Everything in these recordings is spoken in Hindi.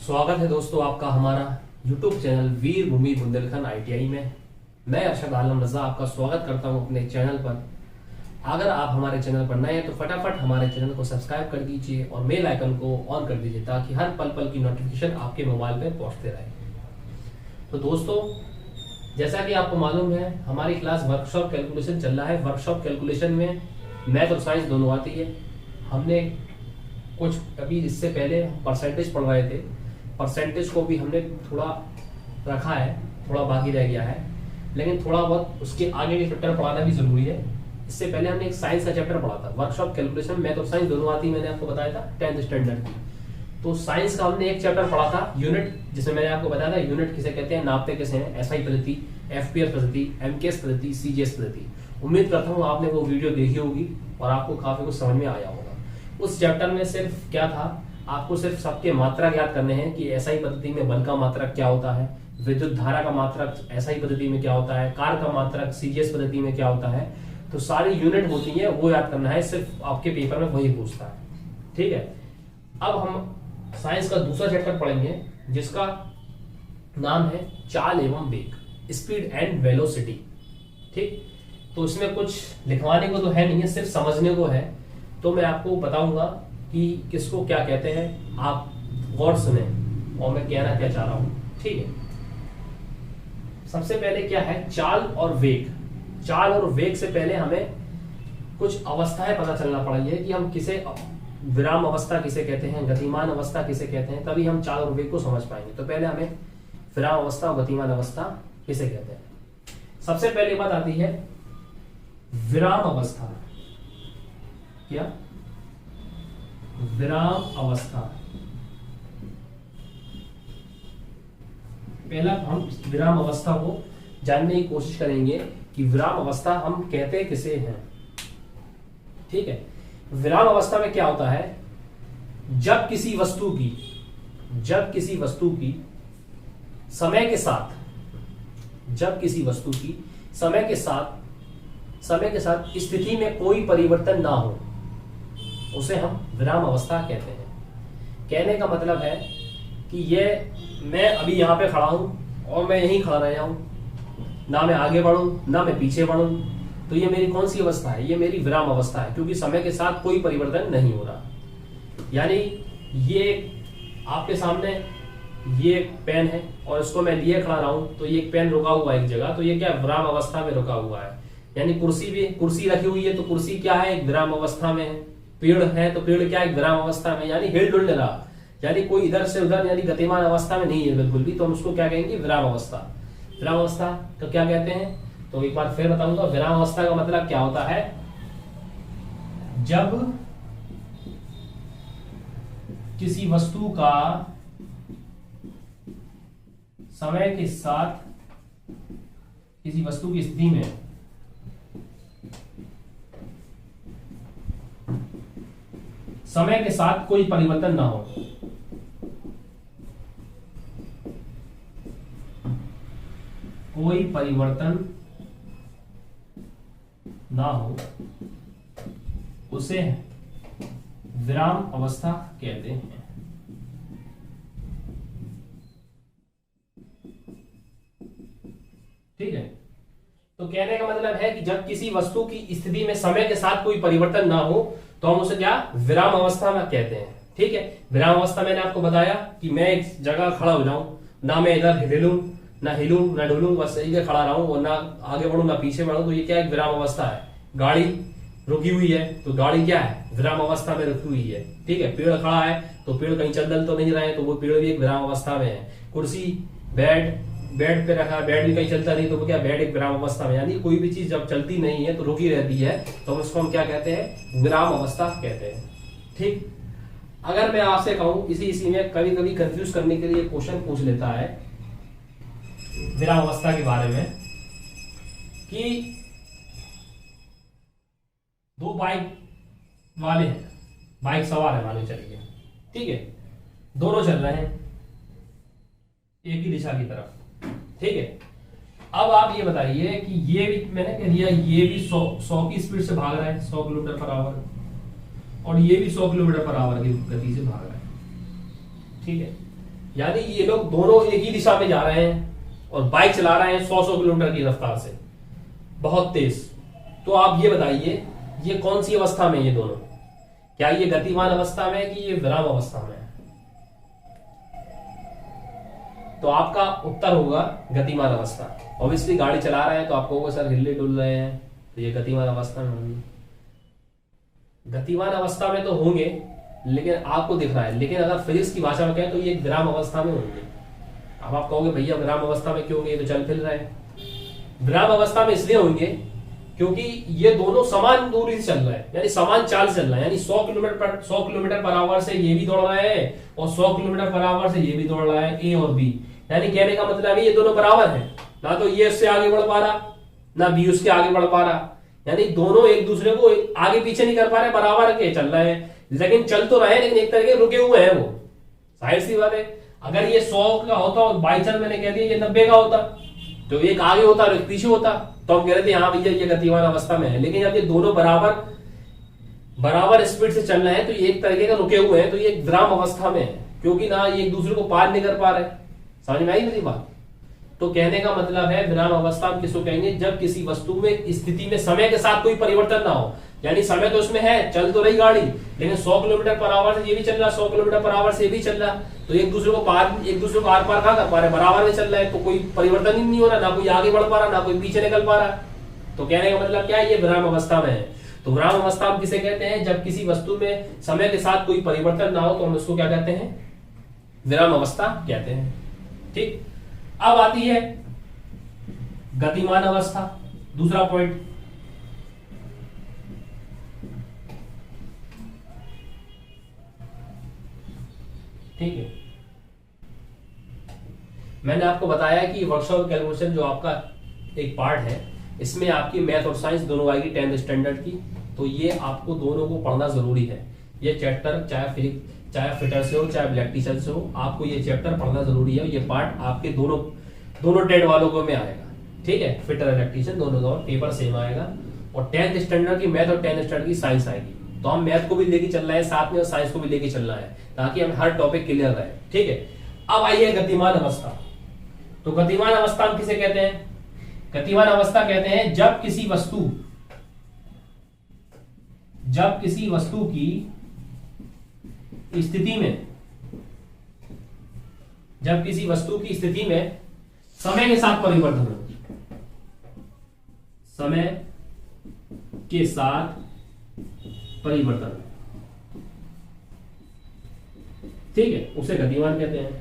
स्वागत है दोस्तों आपका हमारा YouTube चैनल वीर भूमि बुंदेलखंड ITI में। मैं अरशद आलम रजा आपका स्वागत करता हूं अपने चैनल पर। अगर आप हमारे चैनल पर नए हैं तो फटाफट हमारे चैनल को सब्सक्राइब कर दीजिए और बेल आइकन को ऑन कर दीजिए ताकि हर पल पल की नोटिफिकेशन आपके मोबाइल पर पहुंचते रहे। तो दोस्तों, जैसा कि आपको मालूम है हमारी क्लास वर्कशॉप कैलकुलेशन चल रहा है। वर्कशॉप कैलकुलेशन में मैथ और साइंस दोनों आती है। हमने कुछ अभी इससे पहले परसेंटेज पढ़ रहे थे, परसेंटेज को भी हमने थोड़ा रखा है, थोड़ा बाकी रह गया है, लेकिन थोड़ा बहुत उसके आगे के चैप्टर पढ़ाना भी जरूरी है। इससे पहले हमने एक साइंस का चैप्टर पढ़ा था। वर्कशॉप कैलकुलेशन मैथ और साइंस दोनों आती है, मैंने आपको बताया था 10th स्टैंडर्ड की। तो साइंस का हमने एक चैप्टर पढ़ा था यूनिट, जिसमें मैंने आपको बताया था यूनिट किसे कहते हैं, नापते कैसे हैं, SI पद्धति, FPS पद्धति, MKS पद्धति, CGS पद्धति। उम्मीद करता हूँ आपने वो वीडियो देखी होगी और आपको काफी कुछ समझ में आया होगा। उस चैप्टर में सिर्फ क्या था, आपको सिर्फ सबके मात्रक याद करने हैं कि SI पद्धति में बल का मात्रक क्या होता है, विद्युत धारा का मात्रक SI पद्धति में क्या होता है, कार का मात्रक CGS पद्धति में क्या होता है। तो सारी यूनिट होती है वो याद करना है, सिर्फ आपके पेपर में वही पूछता है। ठीक है, अब हम साइंस का दूसरा चैप्टर पढ़ेंगे जिसका नाम है चाल एवं वेग, स्पीड एंड वेलोसिटी। ठीक, तो इसमें कुछ लिखवाने को तो है नहीं है, सिर्फ समझने को है। तो मैं आपको बताऊंगा कि किसको क्या कहते हैं, आप गौर सुने और मैं कहना क्या चाह रहा हूं। ठीक है, सबसे पहले क्या है चाल और वेग। चाल और वेग से पहले हमें कुछ अवस्थाएं पता चलना पड़ेगी कि हम किसे विराम अवस्था किसे कहते हैं, गतिमान अवस्था किसे कहते हैं, तभी हम चाल और वेग को समझ पाएंगे। तो पहले हमें विराम अवस्था और गतिमान अवस्था किसे कहते हैं। सबसे पहले बात आती है विराम अवस्था। क्या? विराम अवस्था। पहला हम विराम अवस्था को जानने की कोशिश करेंगे कि विराम अवस्था हम कहते किसे हैं। ठीक है, विराम अवस्था में क्या होता है, जब किसी वस्तु की समय के साथ, जब किसी वस्तु की समय के साथ स्थिति में कोई परिवर्तन ना हो, उसे हम विराम अवस्था कहते हैं। कहने का मतलब है कि ये मैं अभी यहां पे खड़ा हूं और मैं यहीं खड़ा रह जाऊं, ना मैं आगे बढ़ूं ना मैं पीछे बढ़ूं, तो ये मेरी कौन सी अवस्था है, ये मेरी विराम अवस्था है, क्योंकि समय के साथ कोई परिवर्तन नहीं हो रहा। यानी ये आपके सामने ये एक पेन है और इसको मैं लिए खड़ा रहा हूं, तो ये पेन रुका हुआ है एक जगह, तो ये क्या विराम अवस्था में रुका हुआ है। यानी कुर्सी रखी हुई है तो कुर्सी क्या है, एक विराम अवस्था में है। पेड़ है तो पेड़ क्या है, विराम अवस्था में, यानी हिल डुल रहा, यानी कोई इधर से उधर, यानी गतिमान अवस्था में नहीं है बिल्कुल भी, तो हम उसको क्या कहेंगे, विराम अवस्था। विराम अवस्था तो क्या कहते हैं, तो एक बार फिर बताऊंगा। विराम अवस्था का मतलब क्या होता है, जब किसी वस्तु का समय के साथ, किसी वस्तु की स्थिति में समय के साथ कोई परिवर्तन ना हो, कोई परिवर्तन ना हो, उसे विराम अवस्था कहते हैं। ठीक है, तो कहने का मतलब है कि जब किसी वस्तु की स्थिति में समय के साथ कोई परिवर्तन ना हो तो हम उसे क्या, विराम अवस्था में कहते हैं। ठीक है, विराम अवस्था मैंने आपको बताया कि मैं एक जगह खड़ा हो जाऊं, ना मैं इधर हिलूं ना डुलूं, बस सही के खड़ा रहूं और ना आगे बढ़ूं ना पीछे बढ़ूं, तो ये क्या एक विराम अवस्था है। गाड़ी रुकी हुई है तो गाड़ी क्या है, विराम अवस्था में रुकी हुई है। ठीक है, पेड़ खड़ा है तो पेड़ कहीं चल दल तो नहीं रहे, तो वो पेड़ भी एक विराम अवस्था में है। कुर्सी, बेड पे रखा, बेड भी कहीं चलता नहीं तो वो क्या, बेड एक विराम अवस्था में। यानी कोई भी चीज जब चलती नहीं है तो रुकी रहती है, तो उसको हम क्या कहते हैं, विराम अवस्था कहते हैं। ठीक, अगर मैं आपसे कहूं इसी में कभी कभी कंफ्यूज करने के लिए क्वेश्चन पूछ लेता है विराम अवस्था के बारे में कि दो बाइक वाले हैं, बाइक सवार है मान लो, चलिए ठीक है, दोनों चल रहे हैं एक ही दिशा की तरफ। ठीक है, अब आप ये बताइए कि ये भी मैंने कह दिया, ये भी 100 की स्पीड से भाग रहा है, 100 किलोमीटर पर आवर, और ये भी 100 किलोमीटर पर आवर की गति से भाग रहा है। ठीक है, यानी ये लोग दोनों एक ही दिशा में जा रहे हैं और बाइक चला रहे हैं 100 किलोमीटर की रफ्तार से, बहुत तेज। तो आप ये बताइए ये कौन सी अवस्था में ये दोनों, क्या ये गतिमान अवस्था में है कि ये विराम अवस्था में है? तो आपका उत्तर होगा गतिमान अवस्था। ऑब्वियसली गाड़ी चला रहे हैं तो आपको होगा सर हिले डुल रहे हैं, तो ये गतिमान अवस्था में होंगे। गतिमान अवस्था में तो होंगे लेकिन आपको दिख रहा है, लेकिन अगर फिजिक्स की भाषा में कहें तो ये विराम अवस्था में होंगे। अब आप कहोगे भैया विराम अवस्था में क्यों होंगे, ये तो चल फिर रहे हैं। विराम अवस्था में इसलिए होंगे क्योंकि ये दोनों समान दूरी से चल रहे हैं, यानी समान चाल से चल रहे हैं। यानी 100 किलोमीटर पर आवर से ये भी दौड़ रहे हैं और 100 किलोमीटर पर आवर से ये भी दौड़ रहा है, ए और बी। यानी कहने का मतलब है ये दोनों बराबर हैं, ना तो ये उससे आगे बढ़ पा रहा ना बी उसके आगे बढ़ पा रहा। यानी दोनों एक दूसरे को आगे पीछे नहीं कर पा रहे, बराबर के चल रहे हैं, लेकिन चल तो रहे हैं लेकिन एक तरीके रुके हुए हैं। वो जाहिर सी बात है, अगर ये 100 का होता और बाई चांस मैंने कह दिया ये 90 का होता तो एक आगे होता और एक पीछे होता, तो हम कह रहे थे हाँ भैया ये गतिमान अवस्था में है। लेकिन जब ये दोनों बराबर स्पीड से चल रहे हैं तो ये एक तरीके का रुके हुए हैं, तो ये विराम अवस्था में है, क्योंकि ना ये एक दूसरे को पार नहीं कर पा रहे। समझ में आई मेरी बात? तो कहने का मतलब है विराम अवस्था हम किसको कहेंगे, जब किसी वस्तु में स्थिति में समय के साथ कोई परिवर्तन ना हो। यानी समय तो उसमें है, चल तो रही गाड़ी, लेकिन 100 किलोमीटर पर आवर से ये भी चल रहा, 100 किलोमीटर पर आवर से ये भी चल रहा, तो एक दूसरे को आर पार कहाँ कर पा रहे, बराबर में चल रहा है, तो कोई परिवर्तन ही नहीं हो रहा, ना कोई आगे बढ़ पा रहा ना कोई पीछे निकल पा रहा। तो कहने का मतलब क्या है, ये विराम अवस्था में है। तो विराम अवस्था हम किसे कहते हैं, जब किसी वस्तु में समय के साथ कोई परिवर्तन ना हो तो हम उसको क्या कहते हैं, विराम अवस्था कहते हैं। ठीक, अब आती है गतिमान अवस्था, दूसरा पॉइंट। ठीक है, मैंने आपको बताया कि वर्कशॉप कैलकुलेशन जो आपका एक पार्ट है, इसमें आपकी मैथ और साइंस दोनों आएगी 10th स्टैंडर्ड की। तो ये आपको दोनों को पढ़ना जरूरी है। ये चैप्टर चाहे फिजिक्स चाहे फिटर से हो चाहे इलेक्ट्रिशियन से हो, आपको ये चैप्टर पढ़ना जरूरी है। ये पार्ट आपके दोनों टेट वालों को में आएगा। ठीक है, फिटर इलेक्ट्रिशियन दोनों का पेपर सेम आएगा। और 10th स्टैंडर्ड की मैथ और 10th स्टैंडर्ड की साइंस आएगी। तो हम मैथ को भी लेके चल रहे हैं साथ में और साइंस को भी लेके चल रहा है, ताकि हम हर टॉपिक क्लियर रहे। ठीक है, अब आइए गतिमान अवस्था। तो गतिमान अवस्था हम किसे कहते हैं, गतिमान अवस्था कहते हैं जब किसी वस्तु की स्थिति में समय के साथ परिवर्तन हो, समय के साथ परिवर्तन, ठीक है, उसे गतिमान कहते हैं।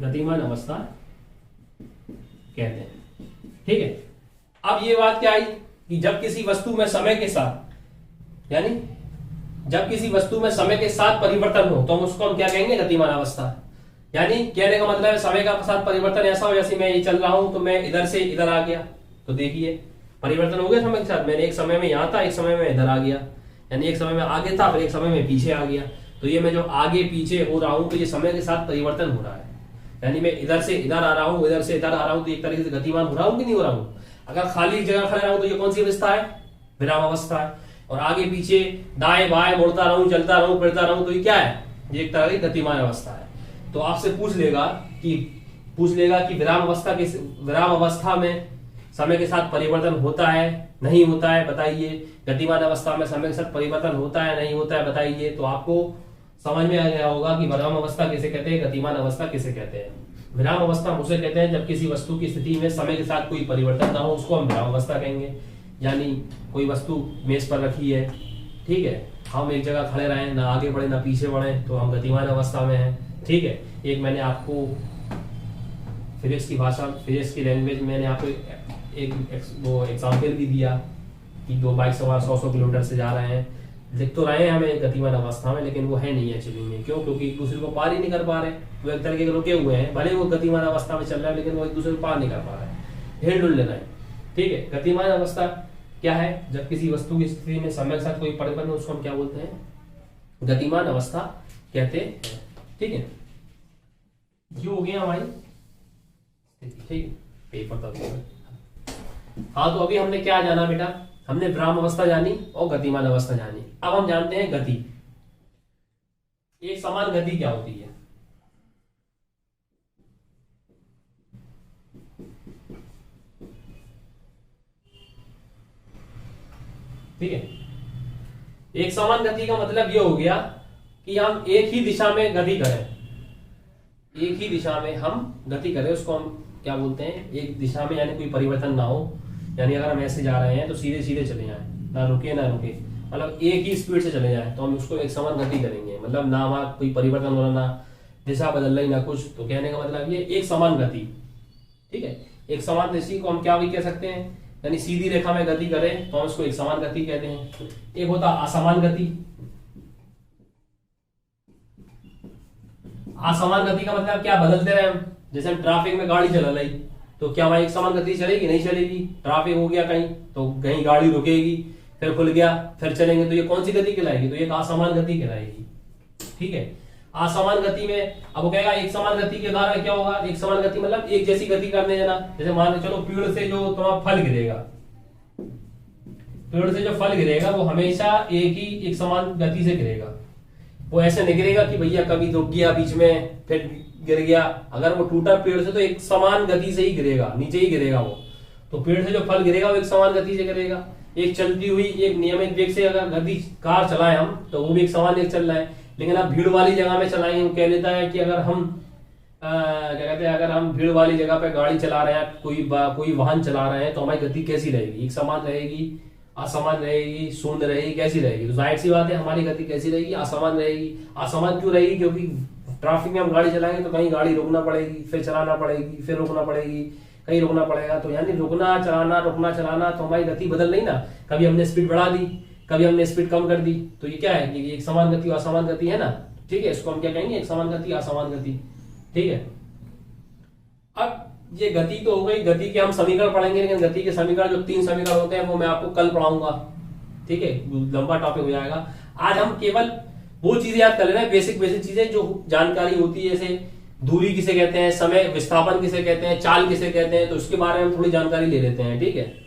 गतिमान अवस्था कहते हैं। ठीक है, अब ये बात क्या आई कि जब किसी वस्तु में समय के साथ, यानी जब किसी वस्तु में समय के साथ परिवर्तन हो तो हम उसको हम क्या कहेंगे, गतिमान अवस्था। यानी कहने का मतलब है समय का साथ परिवर्तन ऐसा हो, जैसे मैं ये चल रहा हूं तो मैं इधर से इधर आ गया, तो देखिए परिवर्तन हो गया समय के साथ। मैंने एक समय में यहां था, एक समय में इधर आ गया, यानी एक समय में आगे था फिर एक समय में पीछे आ गया। तो ये मैं जो आगे पीछे हो रहा हूं तो ये समय के साथ परिवर्तन हो रहा है। यानी मैं इधर से इधर आ रहा हूं, इधर से इधर आ रहा हूं, तो एक तरीके से गतिमान हो रहा हूं कि नहीं हो रहा हूं। अगर खाली जगह खड़ा रहा हूं तो ये कौन सी अवस्था है, विराम अवस्था है। और आगे पीछे दाएं बाएं मुड़ता रहूं, चलता रहूं, फिरता रहूं, तो ये क्या है, ये एक तरह की गतिमान अवस्था है। तो आपसे पूछ लेगा कि विराम अवस्था में समय के साथ परिवर्तन होता है नहीं होता है, बताइए। गतिमान अवस्था में समय के साथ परिवर्तन होता है नहीं होता है, बताइए। तो आपको समझ में आ गया होगा कि विराम अवस्था किसे कहते हैं, गतिमान अवस्था किसे कहते हैं। विराम अवस्था हम उसे कहते हैं जब किसी वस्तु की स्थिति में समय के साथ कोई परिवर्तन ना हो, उसको हम विराम अवस्था कहेंगे। यानी कोई वस्तु मेज पर रखी है, ठीक है, हम एक जगह खड़े रहे, ना आगे बढ़े ना पीछे बढ़े, तो हम गतिमान अवस्था में हैं। ठीक है, एक मैंने आपको फिजिक्स की लैंग्वेज में मैंने आपको एक एग्जाम्पल भी दिया कि दो बाइक सवार 100 किलोमीटर से जा रहे हैं, लिख तो रहे हैं हमें गतिमान अवस्था में, लेकिन वो है नहीं एक्चुअली में। क्यों? क्योंकि एक दूसरे को पार ही नहीं कर पा रहे, वो एक तरीके के रुके हुए हैं। भले वो गतिमान अवस्था में चल रहा है लेकिन वो एक दूसरे को पार नहीं कर पा रहे हैं, हिल डुल ले रहे हैं। ठीक है, गतिमान अवस्था क्या है, जब किसी वस्तु की स्थिति में समय के साथ कोई परिवर्तन हो, उसको हम क्या बोलते हैं, गतिमान अवस्था कहते हैं। ठीक है, ये हो गया हमारी, ठीक है, पेपर तो। हाँ, तो अभी हमने क्या जाना बेटा, हमने विराम अवस्था जानी और गतिमान अवस्था जानी। अब हम जानते हैं गति। एक समान गति क्या होती है? ठीक है, एक समान गति का मतलब ये हो गया कि हम एक ही दिशा में गति करें, एक ही दिशा में हम गति करें, उसको हम क्या बोलते हैं? एक दिशा में, यानी कोई परिवर्तन ना हो, यानी अगर हम ऐसे जा रहे हैं तो सीधे सीधे चले जाएं, ना रुके ना रुके, मतलब एक ही स्पीड से चले जाएं, तो हम उसको एक समान गति करेंगे। मतलब ना वहां कोई परिवर्तन हो रहा, ना दिशा बदल रही, ना कुछ। तो कहने का मतलब ये एक समान गति। ठीक है, एक समान गति को हम क्या भी कह सकते हैं? यानी सीधी रेखा में गति करें तो हम उसको एक समान गति कहते हैं। एक होता असमान गति। असमान गति का मतलब क्या? बदलते रहे हम। जैसे हम ट्रैफिक में गाड़ी चला रही तो क्या वहां एक समान गति चलेगी? नहीं चलेगी। ट्रैफिक हो गया कहीं तो कहीं गाड़ी रुकेगी, फिर खुल गया फिर चलेंगे, तो ये कौन सी गति कहलाएगी? तो ये असमान गति कहलाएगी। ठीक है, असमान गति में अब वो कहेगा एक समान गति के उदाहरण क्या होगा? एक समान गति मतलब एक जैसी गति करने जाना। जैसे मान लो चलो पेड़ से जो तुम्हारा फल गिरेगा, पेड़ से जो फल गिरेगा वो हमेशा एक समान गति से गिरेगा। वो ऐसे नहीं गिरेगा कि भैया कभी रुक गया बीच में फिर गिर गया। अगर वो टूटा पेड़ से तो एक समान गति से ही गिरेगा, नीचे ही गिरेगा वो। तो पेड़ से जो फल गिरेगा वो एक समान गति से गिरेगा। एक चलती हुई एक नियमित वेग से अगर गति कार चलाएं हम तो वो भी एक समान वेग चल रहा है। लेकिन आप भीड़ वाली जगह में चलाएंगे, वो कह लेता है कि अगर हम क्या कहते हैं, अगर हम भीड़ वाली जगह पे गाड़ी चला रहे हैं, कोई वाहन चला रहे हैं, तो हमारी गति कैसी रहेगी? एक समान रहेगी, असमान रहेगी, शून्य रहेगी, कैसी रहेगी? तो जाहिर सी बात है हमारी गति कैसी रहेगी? असमान रहेगी। असमान क्यों रहेगी? क्योंकि ट्रैफिक में हम गाड़ी चलाएंगे तो कहीं गाड़ी रोकना पड़ेगी, फिर चलाना पड़ेगी, फिर रोकना पड़ेगी, कहीं रोकना पड़ेगा। तो यानी रुकना चलाना, रुकना चलाना, तो हमारी गति बदल रही ना। कभी हमने स्पीड बढ़ा दी, कभी हमने स्पीड कम कर दी, तो ये क्या है? ये एक समान गति और असमान गति है ना। ठीक है, इसको हम क्या कहेंगे? एक समान गति, असमान गति। ठीक है, अब ये गति तो हो गई। गति के हम समीकरण पढ़ेंगे, लेकिन गति के समीकरण जो 3 समीकरण होते हैं वो मैं आपको कल पढ़ाऊंगा। ठीक है, लंबा टॉपिक हो जाएगा। आज हम केवल वो चीजें याद कर लेना है, बेसिक चीजें जो जानकारी होती है, जैसे दूरी किसे कहते हैं, समय विस्थापन किसे कहते हैं, चाल किसे कहते हैं, तो उसके बारे में थोड़ी जानकारी ले लेते हैं। ठीक है,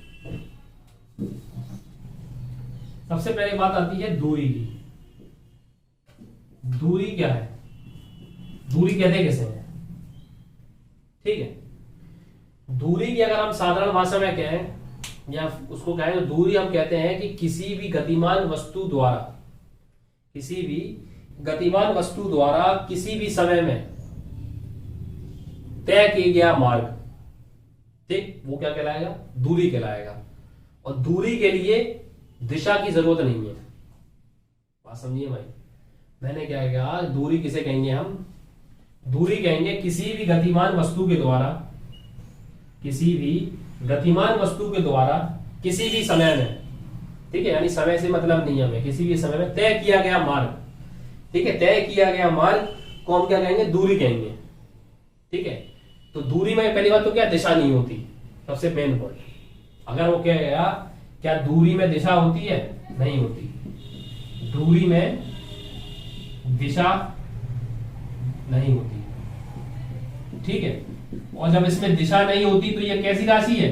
सबसे पहले बात आती है दूरी की। दूरी क्या है? दूरी कहते किसे हैं? ठीक है, दूरी की अगर हम साधारण भाषा में कहें या उसको कहें तो दूरी हम कहते हैं कि किसी भी गतिमान वस्तु द्वारा किसी भी समय में तय किया गया मार्ग, ठीक, वो क्या कहलाएगा? दूरी कहलाएगा। और दूरी के लिए दिशा की जरूरत नहीं है। बात समझिए भाई, मैंने क्या कहा? दूरी किसे कहेंगे हम? दूरी कहेंगे किसी भी गतिमान वस्तु के द्वारा किसी भी समय में, ठीक है, यानी समय से मतलब नहीं हमें, किसी भी समय में तय किया गया मार्ग, ठीक है, तय किया गया मार्ग को हम क्या कहेंगे? दूरी कहेंगे। ठीक है, तो दूरी में पहली बात तो क्या? दिशा नहीं होती, सबसे मेन पॉइंट। अगर वो कह गया क्या दूरी में दिशा होती है? नहीं होती। दूरी में दिशा नहीं होती। ठीक है, और जब इसमें दिशा नहीं होती तो ये कैसी राशि है?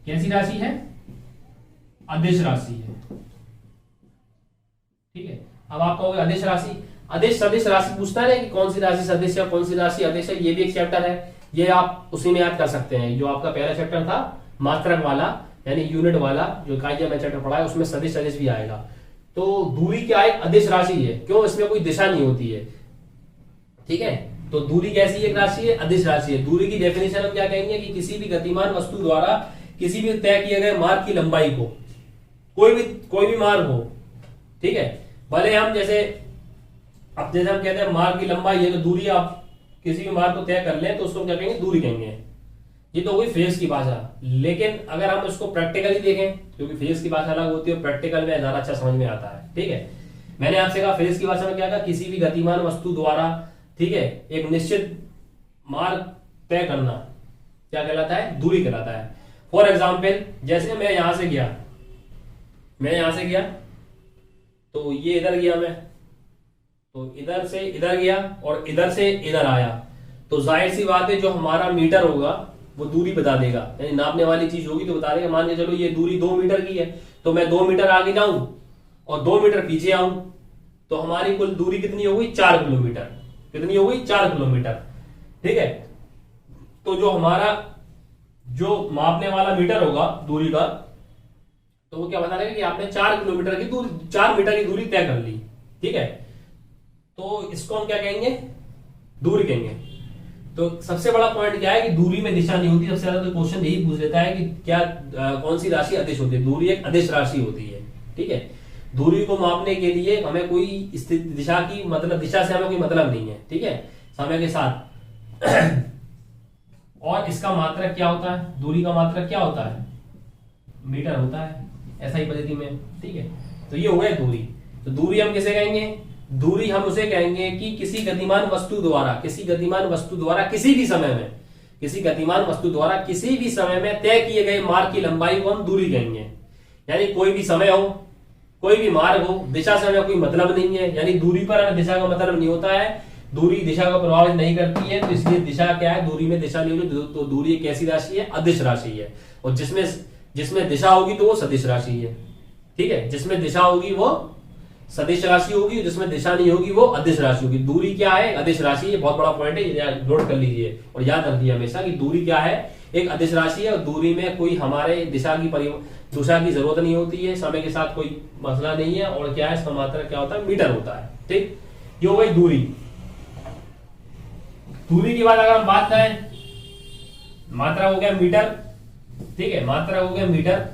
कैसी राशि है? अदिश राशि है। ठीक है, अब आप कहोगे अदिश राशि, अदिश सदिश राशि पूछता है कि कौन सी राशि सदिश है, कौन सी राशि अदिश है। ये भी एक चैप्टर है, ये आप उसी में याद कर सकते हैं। जो आपका पहला चैप्टर था मात्रक वाला, यानी यूनिट वाला, जो इकाइयां में चैप्टर पढ़ा है, उसमें सदिश सदिश भी आएगा। तो दूरी क्या है? अदिश राशि है। क्यों? इसमें कोई दिशा नहीं होती है। ठीक है, तो दूरी कैसी एक राशि है? अदिश राशि है। दूरी की डेफिनेशन हम क्या कहेंगे? कि किसी भी गतिमान वस्तु द्वारा किसी भी तय किए गए मार्ग की लंबाई को, कोई भी मार्ग हो, ठीक है, भले हम जैसे अब जैसे हम कहते हैं मार्ग की लंबाई है, तो दूरी आप किसी भी मार्ग को तय कर लें तो उसको क्या कहेंगे? दूरी कहेंगे। ये तो हुई फिजिक्स की भाषा। लेकिन अगर हम इसको प्रैक्टिकली देखें, क्योंकि फिजिक्स की भाषा अलग होती है, प्रैक्टिकल में ज्यादा अच्छा समझ में आता है। ठीक है, मैंने आपसे कहा फिजिक्स की भाषा में क्या कहा? किसी भी गतिमान वस्तु द्वारा, ठीक है, एक निश्चित मार्ग तय करना क्या कहलाता है? दूरी कहलाता है। फॉर एग्जाम्पल, जैसे मैं यहां से गया तो ये इधर गया मैं, तो इधर से इधर गया और इधर से इधर आया, तो जाहिर सी बात है जो हमारा मीटर होगा वो दूरी बता देगा, यानी नापने वाली चीज होगी तो बता देगा। मान के चलो ये दूरी 2 मीटर की है, तो मैं 2 मीटर आगे जाऊं और 2 मीटर पीछे आऊं तो हमारी कुल दूरी कितनी हो गई? 4 किलोमीटर। कितनी हो गई? 4 किलोमीटर। ठीक है, तो जो हमारा जो मापने वाला मीटर होगा दूरी का, तो वो क्या बता देगा कि आपने 4 किलोमीटर की दूरी, 4 मीटर की दूरी तय कर ली। ठीक है, तो इसको हम क्या कहेंगे? दूरी कहेंगे। तो सबसे बड़ा पॉइंट क्या है कि दूरी में दिशा नहीं होती। सबसे ज्यादा तो क्वेश्चन यही पूछ लेता है कि क्या कौन सी राशि अदिश होती है? दूरी एक अदिश राशि होती है। ठीक है, दूरी को मापने के लिए हमें कोई स्थिति दिशा की मतलब दिशा से हमें कोई मतलब नहीं है। ठीक है, समय के साथ और इसका मात्रक क्या होता है? दूरी का मात्रक क्या होता है? मीटर होता है ऐसा ही पद्धति में। ठीक है, तो ये हो गया दूरी। तो दूरी हम किसे कहेंगे? दूरी हम उसे कहेंगे कि किसी गतिमान वस्तु द्वारा, किसी गतिमान वस्तु द्वारा किसी भी समय में, किसी गतिमान वस्तु द्वारा किसी भी समय में तय किए गए मार्ग की लंबाई को हम दूरी कहेंगे। यानी कोई भी समय हो, कोई भी मार्ग हो, दिशा से हमें कोई मतलब नहीं है। यानी दूरी पर हमें दिशा का मतलब नहीं होता है, दूरी दिशा को प्रभावित नहीं करती है। तो इसलिए दिशा क्या है? दूरी में दिशा नहीं होगी, तो दूरी एक कैसी राशि है? अदिश राशि है। और जिसमें दिशा होगी तो वो सदिश राशि है। ठीक है, जिसमें दिशा होगी वो सदिश राशि होगी, जिसमें दिशा नहीं होगी वो अदिश राशि होगी। दूरी क्या है? अदिश राशि। ये बहुत बड़ा पॉइंट है, नोट कर लीजिए और याद रखिए हमेशा कि दूरी क्या है? एक अदिश राशि है। और दूरी में कोई हमारे दिशा की जरूरत नहीं होती है, समय के साथ कोई मसला नहीं है। और क्या है? इसका मात्रक क्या होता है? मीटर होता है। ठीक, ये हो गई दूरी। दूरी के बाद अगर हम बात करें, मात्रा हो गया मीटर। ठीक है, मात्रा हो गया मीटर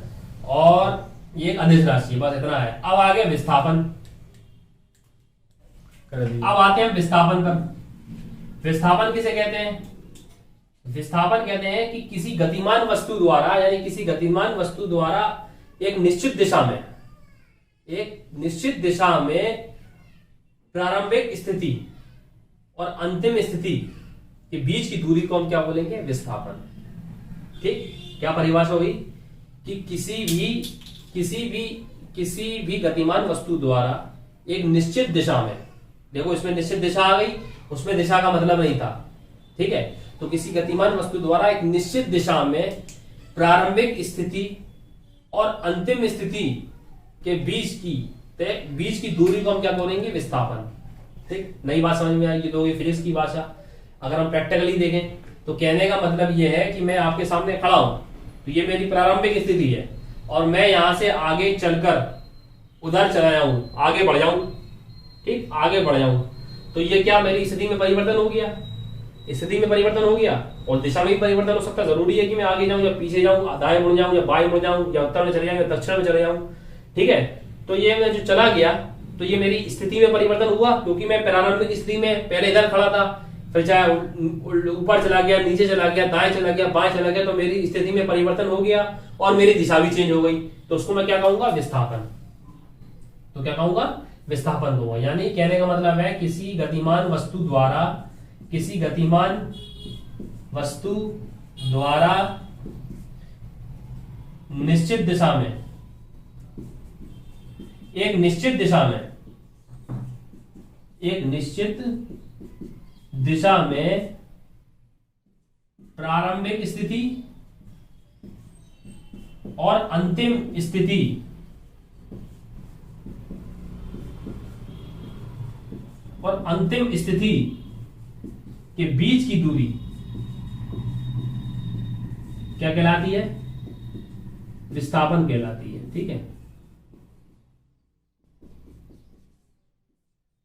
और ये एक अदिश राशि, बस इतना है। अब आगे विस्थापन। अब आते हैं विस्थापन पर। विस्थापन किसे कहते हैं? विस्थापन कहते हैं कि किसी गतिमान वस्तु द्वारा, यानी किसी गतिमान वस्तु द्वारा एक निश्चित दिशा में, एक निश्चित दिशा में प्रारंभिक स्थिति और अंतिम स्थिति के बीच की दूरी को हम क्या बोलेंगे? विस्थापन। ठीक, क्या परिभाषा हुई कि किसी भी गतिमान वस्तु द्वारा एक निश्चित दिशा में, देखो इसमें निश्चित दिशा आ गई, उसमें दिशा का मतलब नहीं था। ठीक है, तो किसी गतिमान वस्तु द्वारा एक निश्चित दिशा में प्रारंभिक स्थिति और अंतिम स्थिति के बीच की दूरी को हम क्या बोलेंगे? विस्थापन। ठीक, नई बात समझ में आएगी तो ये फिजिक्स की भाषा। अगर हम प्रैक्टिकली देखें तो कहने का मतलब यह है कि मैं आपके सामने खड़ा हूं, तो ये मेरी प्रारंभिक स्थिति है और मैं यहां से आगे चलकर उधर चला जाऊं, आगे बढ़ जाऊं। ठीक, आगे बढ़ जाऊं तो ये क्या मेरी स्थिति में परिवर्तन हो गया? स्थिति में परिवर्तन हो गया और दिशा में भी परिवर्तन हो सकता है। जरूरी है कि मैं आगे जाऊं या पीछे जाऊं, दाएं मुड़ जाऊं या बाएं मुड़ जाऊं, या उत्तर में चले जाऊं या दक्षिण में चले जाऊं। ठीक है, तो ये मैं जो चला गया तो ये मेरी स्थिति में परिवर्तन हुआ, क्योंकि मैं प्रारंभिक स्थिति में पहले इधर खड़ा था, फिर चाहे ऊपर चला गया, नीचे चला गया, दाएं चला गया, बाएं चला गया, तो मेरी स्थिति में परिवर्तन हो गया और मेरी दिशा भी चेंज हो गई। तो उसको मैं क्या कहूंगा? विस्थापन। तो क्या कहूंगा? विस्थापन होगा। यानी कहने का मतलब है किसी गतिमान वस्तु द्वारा निश्चित दिशा में, एक निश्चित दिशा में प्रारंभिक स्थिति और अंतिम स्थिति के बीच की दूरी क्या कहलाती है? विस्थापन कहलाती है। ठीक है,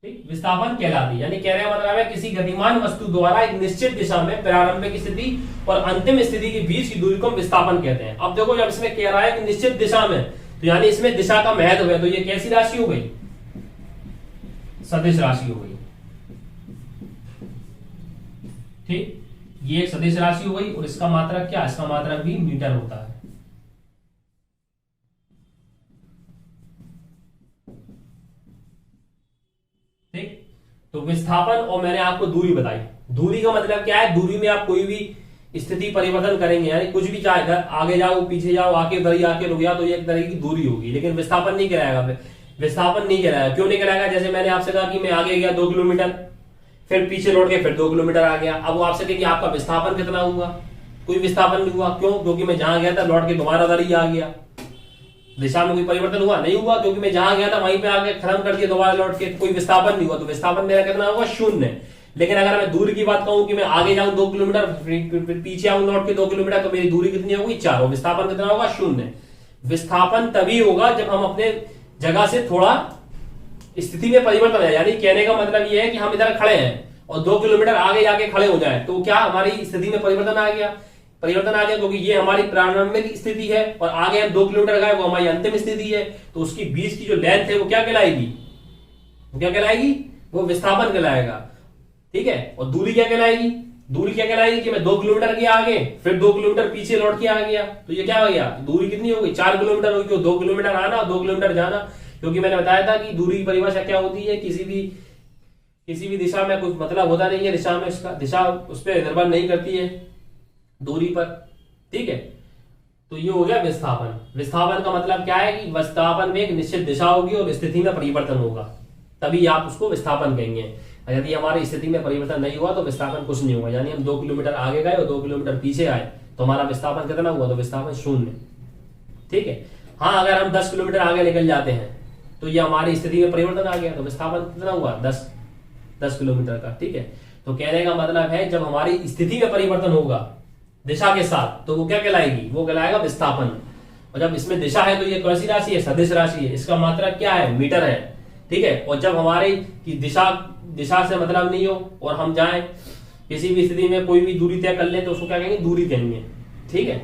ठीक, विस्थापन कहलाती है। यानी कहने का मतलब है किसी गतिमान वस्तु द्वारा एक निश्चित दिशा में प्रारंभिक स्थिति और अंतिम स्थिति के बीच की दूरी को हम विस्थापन कहते हैं। अब देखो, जब इसमें कह रहा है कि निश्चित दिशा में, तो यानी इसमें दिशा का महत्व है, तो ये कैसी राशि हो गई? सदिश राशि हो गई। ठीक, ये एक सदिश राशि हो गई और इसका मात्रक क्या? इसका मात्रक भी मीटर होता है। ठीक, तो विस्थापन और मैंने आपको दूरी बताई। दूरी का मतलब क्या है? दूरी में आप कोई भी स्थिति परिवर्तन करेंगे, यानी कुछ भी चाहे इधर आगे जाओ, पीछे जाओ, आके उधर ही आके रुक जाओ, तो ये एक तरह की दूरी होगी। लेकिन विस्थापन नहीं कराएगा। विस्थापन नहीं कराएगा। क्यों नहीं कराएगा? जैसे मैंने आपसे कहा कि मैं आगे गया 2 किलोमीटर, फिर पीछे लौट के फिर 2 किलोमीटर आ गया। अब वो आपसे कहे कि आपका विस्थापन कितना हुआ? कोई विस्थापन नहीं हुआ। क्यों? क्योंकि मैं जहां गया था लौट के दोबारा उधर ही आ गया। दिशा में कोई परिवर्तन हुआ? नहीं हुआ, क्योंकि मैं जहां गया था वहीं पे आके खत्म कर दिया, दोबारा लौट के। कोई विस्थापन नहीं हुआ, तो विस्थापन मेरा कितना होगा? 0। लेकिन अगर मैं दूरी की बात कहूं कि मैं आगे जाऊं 2 किलोमीटर, फिर पीछे आऊं लौट के 2 किलोमीटर, तो मेरी दूरी कितनी होगी? 4। और विस्थापन कितना होगा? 0। विस्थापन तभी होगा जब हम अपने जगह से थोड़ा स्थिति में परिवर्तन है। यानी कहने का मतलब यह है कि हम इधर खड़े हैं और 2 किलोमीटर आगे जाके खड़े हो जाए, तो क्या हमारी स्थिति में परिवर्तन आ गया? परिवर्तन आ गया, क्योंकि ये हमारी प्रारंभिक स्थिति है और आगे हम 2 किलोमीटर गए, वो हमारी अंतिम स्थिति है। तो उसकी बीच की जो लेंथ है वो क्या कहलाएगी? वो क्या कहलाएगी? वो विस्थापन कहलाएगा। ठीक है। और दूरी क्या कहलाएगी? दूरी क्या कहलाएगी कि मैं 2 किलोमीटर गया आगे, फिर 2 किलोमीटर पीछे लौट के आ गया, तो ये क्या हो गया? दूरी कितनी होगी? 4 किलोमीटर होगी। 2 किलोमीटर आना और 2 किलोमीटर जाना, क्योंकि मैंने बताया था कि दूरी की परिभाषा क्या होती है, किसी भी दिशा में कुछ मतलब होता नहीं है। दिशा में दिशा उस पर निर्भर नहीं करती है दूरी पर। ठीक है। तो ये हो गया विस्थापन। विस्थापन का मतलब क्या है कि विस्थापन में एक निश्चित दिशा होगी और स्थिति में परिवर्तन होगा, तभी आप उसको विस्थापन कहेंगे। यदि हमारी स्थिति में परिवर्तन नहीं हुआ तो विस्थापन कुछ नहीं होगा। यानी हम 2 किलोमीटर आगे गए और 2 किलोमीटर पीछे आए, तो हमारा विस्थापन कितना हुआ? तो विस्थापन 0। ठीक है। हाँ, अगर हम 10 किलोमीटर आगे निकल जाते हैं तो ये हमारी स्थिति में परिवर्तन आ गया, तो विस्थापन कितना हुआ? 10 किलोमीटर का। ठीक है। तो कहने का मतलब है जब हमारी स्थिति में परिवर्तन होगा दिशा के साथ, तो वो क्या कहलाएगी? वो कहलाएगा विस्थापन। और जब इसमें दिशा है तो ये कौन सी राशि है? सदिश राशि है। इसका मात्रक क्या है? मीटर है। ठीक है। और जब हमारी की दिशा से मतलब नहीं हो और हम जाएं किसी भी स्थिति में कोई भी दूरी तय कर ले, तो उसको क्या कहेंगे? दूरी कहेंगे। ठीक है,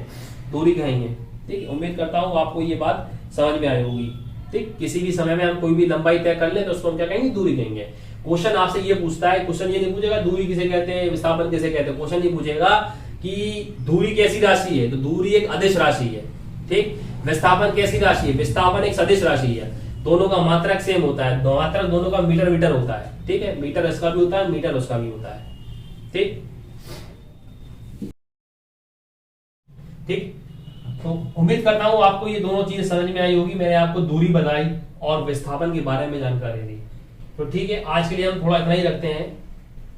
दूरी कहेंगे। ठीक है। उम्मीद करता हूं आपको ये बात समझ में आई होगी। ठीक। किसी भी समय में हम कोई भी लंबाई तय कर ले तो उसको हम क्या कहेंगे? दूरी कहेंगे। क्वेश्चन आपसे ये पूछता है, क्वेश्चन ये नहीं पूछेगा दूरी किसे कहते हैं, विस्थापन किसे कहते हैं। क्वेश्चन ये पूछेगा कि दूरी कैसी राशि है, तो दूरी एक अदिश राशि है। ठीक। विस्थापन कैसी राशि है? विस्थापन एक सदिश राशि है। दोनों का मात्रक सेम होता है, मात्रक दोनों का मीटर होता है। ठीक है। मीटर इसका भी होता है, मीटर उसका भी होता है। ठीक। ठीक। तो उम्मीद करता हूं आपको ये दोनों चीजें समझ में आई होगी। मैंने आपको दूरी बताई और विस्थापन के बारे में जानकारी दी। तो ठीक है, आज के लिए हम थोड़ा इतना ही रखते हैं,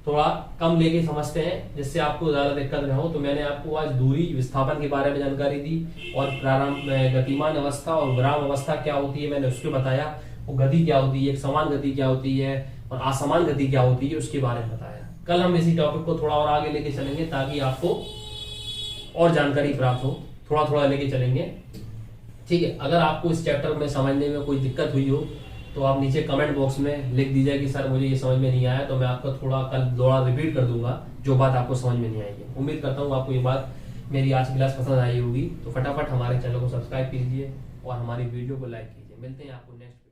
थोड़ा कम लेके समझते हैं जिससे आपको ज्यादा दिक्कत ना हो। तो मैंने आपको आज दूरी, विस्थापन के बारे में जानकारी दी और प्रारंभ गतिमान अवस्था और विराम अवस्था क्या होती है मैंने उसको बताया। वो गति क्या होती है, एक समान गति क्या होती है और असमान गति क्या होती है उसके बारे में बताया। कल हम इसी टॉपिक को थोड़ा और आगे लेके चलेंगे ताकि आपको और जानकारी प्राप्त हो। थोड़ा थोड़ा लेके चलेंगे। ठीक है। अगर आपको इस चैप्टर में समझने में कोई दिक्कत हुई हो तो आप नीचे कमेंट बॉक्स में लिख दीजिए कि सर मुझे ये समझ में नहीं आया, तो मैं आपको थोड़ा कल दोबारा रिपीट कर दूंगा जो बात आपको समझ में नहीं आएगी। उम्मीद करता हूँ आपको ये बात मेरी आज की क्लास पसंद आई होगी। तो फटाफट हमारे चैनल को सब्सक्राइब कीजिए और हमारी वीडियो को लाइक कीजिए। मिलते हैं आपको नेक्स्ट